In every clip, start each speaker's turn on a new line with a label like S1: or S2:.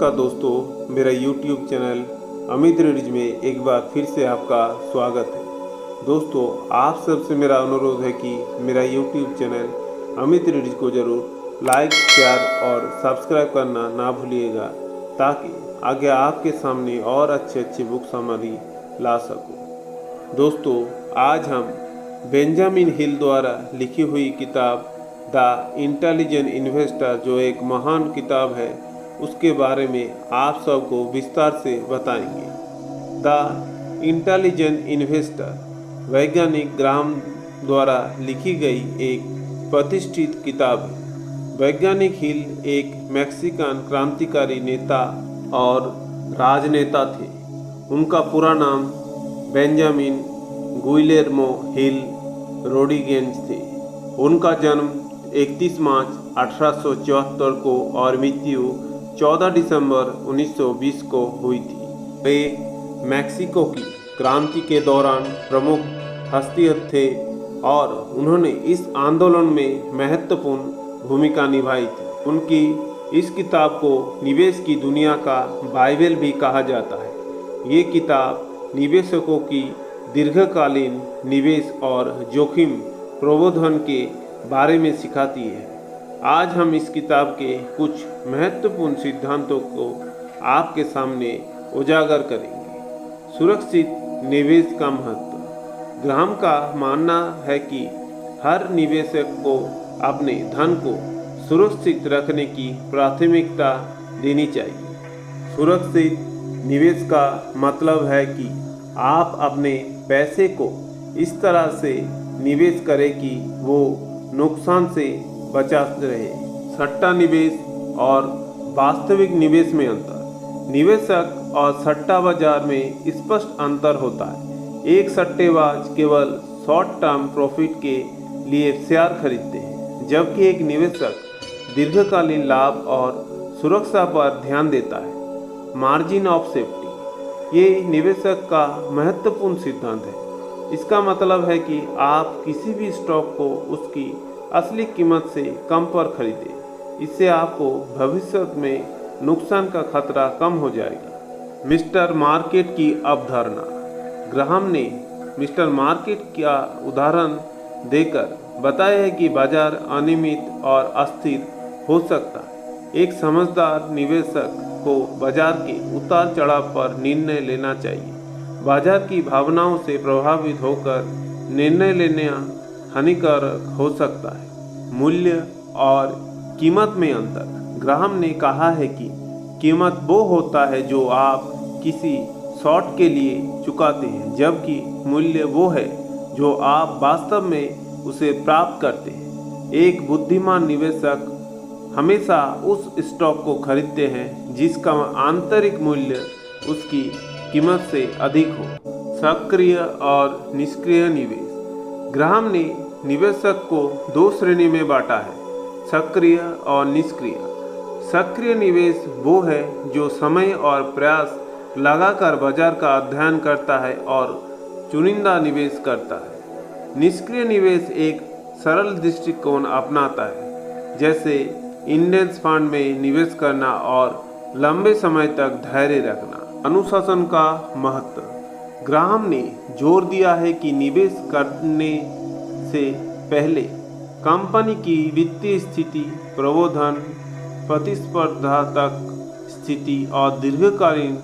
S1: नमस्कार दोस्तों, मेरा YouTube चैनल अमित रीड्स में एक बार फिर से आपका स्वागत है। दोस्तों, आप सबसे मेरा अनुरोध है कि मेरा YouTube चैनल अमित रीड्स को ज़रूर लाइक, शेयर और सब्सक्राइब करना ना भूलिएगा, ताकि आगे आपके सामने और अच्छे बुक सामग्री ला सकूं। दोस्तों, आज हम बेंजामिन हिल द्वारा लिखी हुई किताब द इंटेलिजेंट इन्वेस्टर, जो एक महान किताब है, उसके बारे में आप सबको विस्तार से बताएंगे। द इंटेलिजेंट इन्वेस्टर वैज्ञानिक ग्राहम द्वारा लिखी गई एक प्रतिष्ठित किताब है। वैज्ञानिक हिल एक मैक्सिकन क्रांतिकारी नेता और राजनेता थे। उनका पूरा नाम बेंजामिन गुइलेर्मो हिल रोड्रिगेज थे। उनका जन्म 31 मार्च 1874 को और मृत्यु 14 दिसंबर 1920 को हुई थी। वे मैक्सिको की क्रांति के दौरान प्रमुख हस्तियत थे और उन्होंने इस आंदोलन में महत्वपूर्ण भूमिका निभाई थी। उनकी इस किताब को निवेश की दुनिया का बाइबल भी कहा जाता है। ये किताब निवेशकों की दीर्घकालीन निवेश और जोखिम प्रबंधन के बारे में सिखाती है। आज हम इस किताब के कुछ महत्वपूर्ण सिद्धांतों को आपके सामने उजागर करेंगे। सुरक्षित निवेश का महत्व। ग्राहम का मानना है कि हर निवेशक को अपने धन को सुरक्षित रखने की प्राथमिकता देनी चाहिए। सुरक्षित निवेश का मतलब है कि आप अपने पैसे को इस तरह से निवेश करें कि वो नुकसान से बचा रहे। सट्टा निवेश और वास्तविक निवेश में अंतर। निवेशक और सट्टा बाजार में स्पष्ट अंतर होता है। एक सट्टेबाज केवल शॉर्ट टर्म प्रॉफिट के लिए शेयर खरीदते हैं, जबकि एक निवेशक दीर्घकालीन लाभ और सुरक्षा पर ध्यान देता है। मार्जिन ऑफ सेफ्टी, ये निवेशक का महत्वपूर्ण सिद्धांत है। इसका मतलब है कि आप किसी भी स्टॉक को उसकी असली कीमत से कम पर खरीदें। इससे आपको भविष्य में नुकसान का खतरा कम हो जाएगा। मिस्टर मार्केट की अवधारणा। ग्राहम ने मिस्टर मार्केट का उदाहरण देकर बताया है कि बाजार अनियमित और अस्थिर हो सकता है। एक समझदार निवेशक को बाजार के उतार चढ़ाव पर निर्णय लेना चाहिए। बाजार की भावनाओं से प्रभावित होकर निर्णय लेना हानिकारक हो सकता है। मूल्य और कीमत में अंतर। ग्राहम ने कहा है कि कीमत वो होता है जो आप किसी शॉर्ट के लिए चुकाते हैं, जबकि मूल्य वो है जो आप वास्तव में उसे प्राप्त करते हैं। एक बुद्धिमान निवेशक हमेशा उस स्टॉक को खरीदते हैं जिसका आंतरिक मूल्य उसकी कीमत से अधिक हो। सक्रिय और निष्क्रिय निवेश। ग्राहम ने निवेशक को दो श्रेणी में बांटा है, सक्रिय और निष्क्रिय। सक्रिय निवेश वो है जो समय और प्रयास लगाकर बाजार का अध्ययन करता है और चुनिंदा निवेश करता है। निष्क्रिय निवेश एक सरल दृष्टिकोण अपनाता है, जैसे इंडेक्स फंड में निवेश करना और लंबे समय तक धैर्य रखना। अनुशासन का महत्व। ग्राहम ने जोर दिया है कि निवेश करने से पहले कंपनी की वित्तीय स्थिति, प्रबंधन, प्रतिस्पर्धात्मक स्थिति और दीर्घकालीन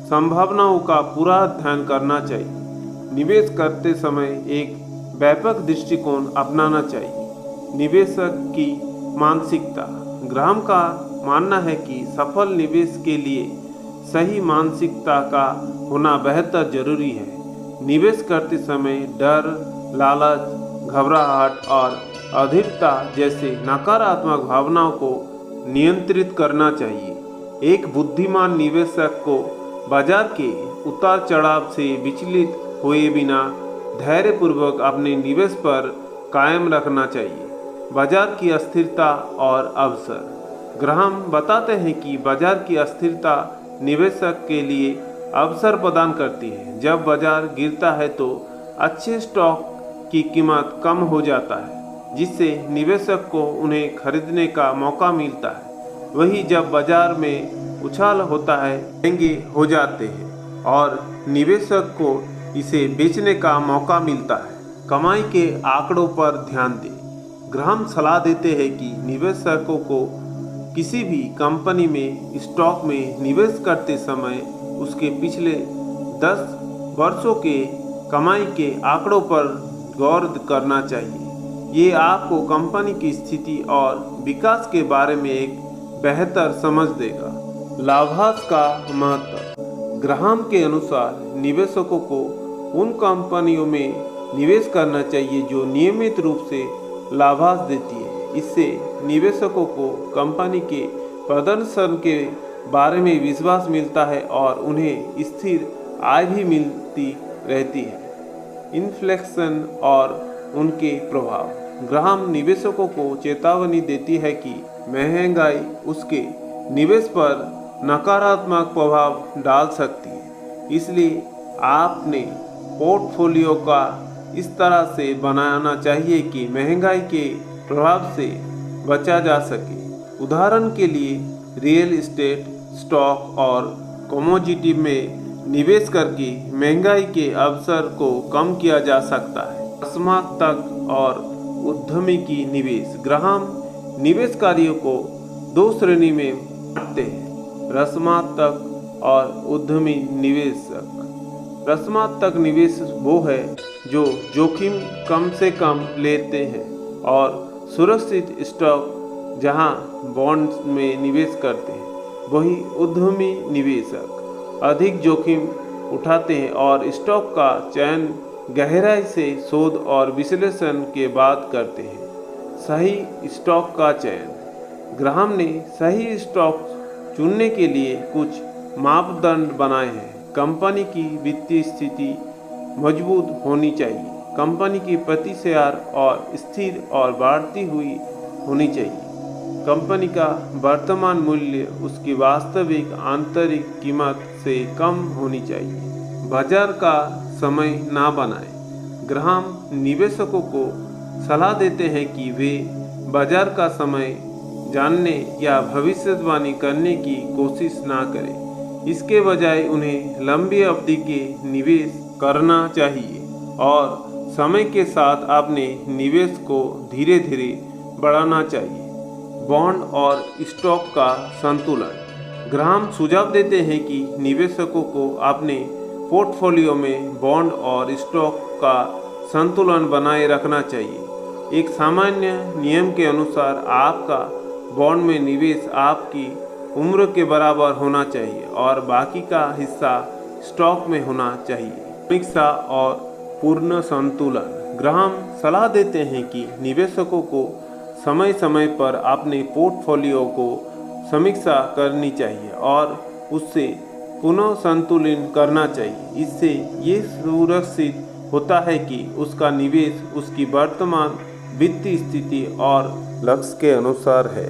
S1: संभावनाओं का पूरा अध्ययन करना चाहिए। निवेश करते समय एक व्यापक दृष्टिकोण अपनाना चाहिए। निवेशक की मानसिकता। ग्राहम का मानना है कि सफल निवेश के लिए सही मानसिकता का होना बेहतर जरूरी है। निवेश करते समय डर, लालच, घबराहट और अधिकता जैसे नकारात्मक भावनाओं को नियंत्रित करना चाहिए। एक बुद्धिमान निवेशक को बाजार के उतार चढ़ाव से विचलित हुए बिना धैर्यपूर्वक अपने निवेश पर कायम रखना चाहिए। बाजार की अस्थिरता और अवसर। ग्राहम बताते हैं कि बाजार की अस्थिरता निवेशक के लिए अवसर प्रदान करती है। जब बाजार गिरता है तो अच्छे स्टॉक की कीमत कम हो जाता है, जिससे निवेशक को उन्हें खरीदने का मौका मिलता है। वहीं जब बाजार में उछाल होता है, महंगे हो जाते हैं और निवेशक को इसे बेचने का मौका मिलता है। कमाई के आंकड़ों पर ध्यान दें। ग्राहम सलाह देते हैं कि निवेशकों को किसी भी कंपनी में स्टॉक में निवेश करते समय उसके पिछले 10 वर्षों के कमाई के आंकड़ों पर गौर करना चाहिए। ये आपको कंपनी की स्थिति और विकास के बारे में एक बेहतर समझ देगा। लाभांश का महत्व। ग्राहम के अनुसार निवेशकों को उन कंपनियों में निवेश करना चाहिए जो नियमित रूप से लाभांश देती है। इससे निवेशकों को कंपनी के प्रदर्शन के बारे में विश्वास मिलता है और उन्हें स्थिर आय भी मिलती रहती है। इन्फ्लेशन और उनके प्रभाव। ग्राहम निवेशकों को चेतावनी देती है कि महंगाई उसके निवेश पर नकारात्मक प्रभाव डाल सकती है, इसलिए आपने पोर्टफोलियो का इस तरह से बनाना चाहिए कि महंगाई के प्रभाव से बचा जा सके। उदाहरण के लिए रियल एस्टेट, स्टॉक और कमोडिटी में निवेश करके महंगाई के अवसर को कम किया जा सकता है। रचनात्मक और उद्यमी की निवेश। ग्राहम निवेश कार्यों को 2 श्रेणी में बांटते हैं: रचनात्मक और उद्यमी निवेशक। रचनात्मक निवेश वो है जो जोखिम कम से कम लेते हैं और सुरक्षित स्टॉक जहां बॉन्ड्स में निवेश करते हैं। वही उद्यमी निवेशक अधिक जोखिम उठाते हैं और स्टॉक का चयन गहराई से शोध और विश्लेषण के बाद करते हैं। सही स्टॉक का चयन। ग्राहम ने सही स्टॉक चुनने के लिए कुछ मापदंड बनाए हैं। कंपनी की वित्तीय स्थिति मजबूत होनी चाहिए। कंपनी की प्रति शेयर और स्थिर और बढ़ती हुई होनी चाहिए। कंपनी का वर्तमान मूल्य उसकी वास्तविक आंतरिक कीमत से कम होनी चाहिए। बाजार का समय ना बनाएं। ग्राहम निवेशकों को सलाह देते हैं कि वे बाजार का समय जानने या भविष्यवाणी करने की कोशिश ना करें। इसके बजाय उन्हें लंबी अवधि के निवेश करना चाहिए और समय के साथ अपने निवेश को धीरे धीरे बढ़ाना चाहिए। बॉन्ड और स्टॉक का संतुलन। ग्राहम सुझाव देते हैं कि निवेशकों को अपने पोर्टफोलियो में बॉन्ड और स्टॉक का संतुलन बनाए रखना चाहिए। एक सामान्य नियम के अनुसार आपका बॉन्ड में निवेश आपकी उम्र के बराबर होना चाहिए और बाकी का हिस्सा स्टॉक में होना चाहिए। समीक्षा और पूर्ण संतुलन। ग्राहम सलाह देते हैं कि निवेशकों को समय समय पर अपने पोर्टफोलियो को समीक्षा करनी चाहिए और उससे पुनः संतुलन करना चाहिए। इससे ये सुरक्षित होता है कि उसका निवेश उसकी वर्तमान वित्तीय स्थिति और लक्ष्य के अनुसार है।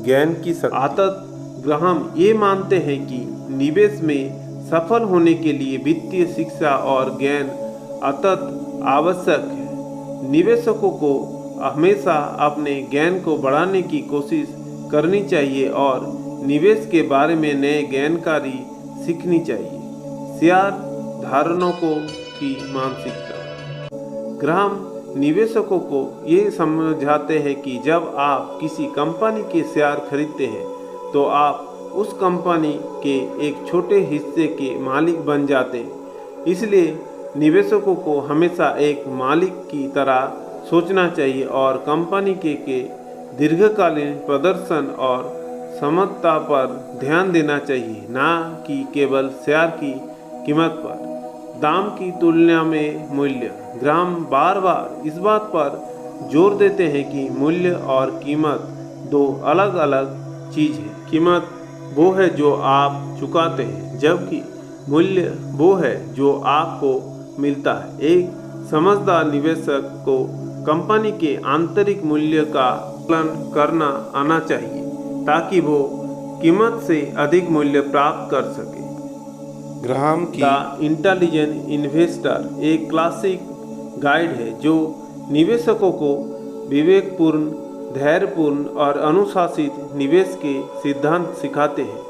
S1: ज्ञान की आदत। ग्राहम ये मानते हैं कि निवेश में सफल होने के लिए वित्तीय शिक्षा और ज्ञान अत्यंत आवश्यक है। निवेशकों को हमेशा अपने ज्ञान को बढ़ाने की कोशिश करनी चाहिए और निवेश के बारे में नए जानकारी सीखनी चाहिए। शेयर धारकों की मानसिकता। ग्राहम निवेशकों को ये समझाते हैं कि जब आप किसी कंपनी के शेयर खरीदते हैं तो आप उस कंपनी के एक छोटे हिस्से के मालिक बन जाते हैं। इसलिए निवेशकों को हमेशा एक मालिक की तरह सोचना चाहिए और कंपनी के दीर्घकालीन प्रदर्शन और समता पर ध्यान देना चाहिए, ना कि केवल शेयर की कीमत पर। दाम की तुलना में मूल्य। ग्राहम बार बार इस बात पर जोर देते हैं कि मूल्य और कीमत 2 अलग अलग चीज़ है। कीमत वो है जो आप चुकाते हैं, जबकि मूल्य वो है जो आपको मिलता है। एक समझदार निवेशक को कंपनी के आंतरिक मूल्य का आकलन करना आना चाहिए ताकि वो कीमत से अधिक मूल्य प्राप्त कर सके। ग्राहम की द इंटेलिजेंट इन्वेस्टर एक क्लासिक गाइड है जो निवेशकों को विवेकपूर्ण, धैर्यपूर्ण और अनुशासित निवेश के सिद्धांत सिखाते हैं।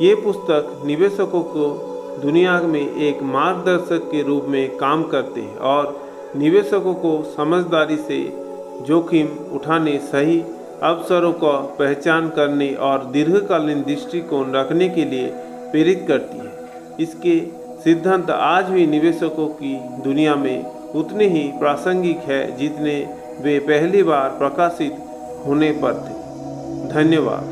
S1: ये पुस्तक निवेशकों को दुनिया में एक मार्गदर्शक के रूप में काम करते हैं और निवेशकों को समझदारी से जोखिम उठाने, सही अवसरों का पहचान करने और दीर्घकालीन दृष्टिकोण रखने के लिए प्रेरित करती है। इसके सिद्धांत आज भी निवेशकों की दुनिया में उतने ही प्रासंगिक है जितने वे पहली बार प्रकाशित होने पर थे। धन्यवाद।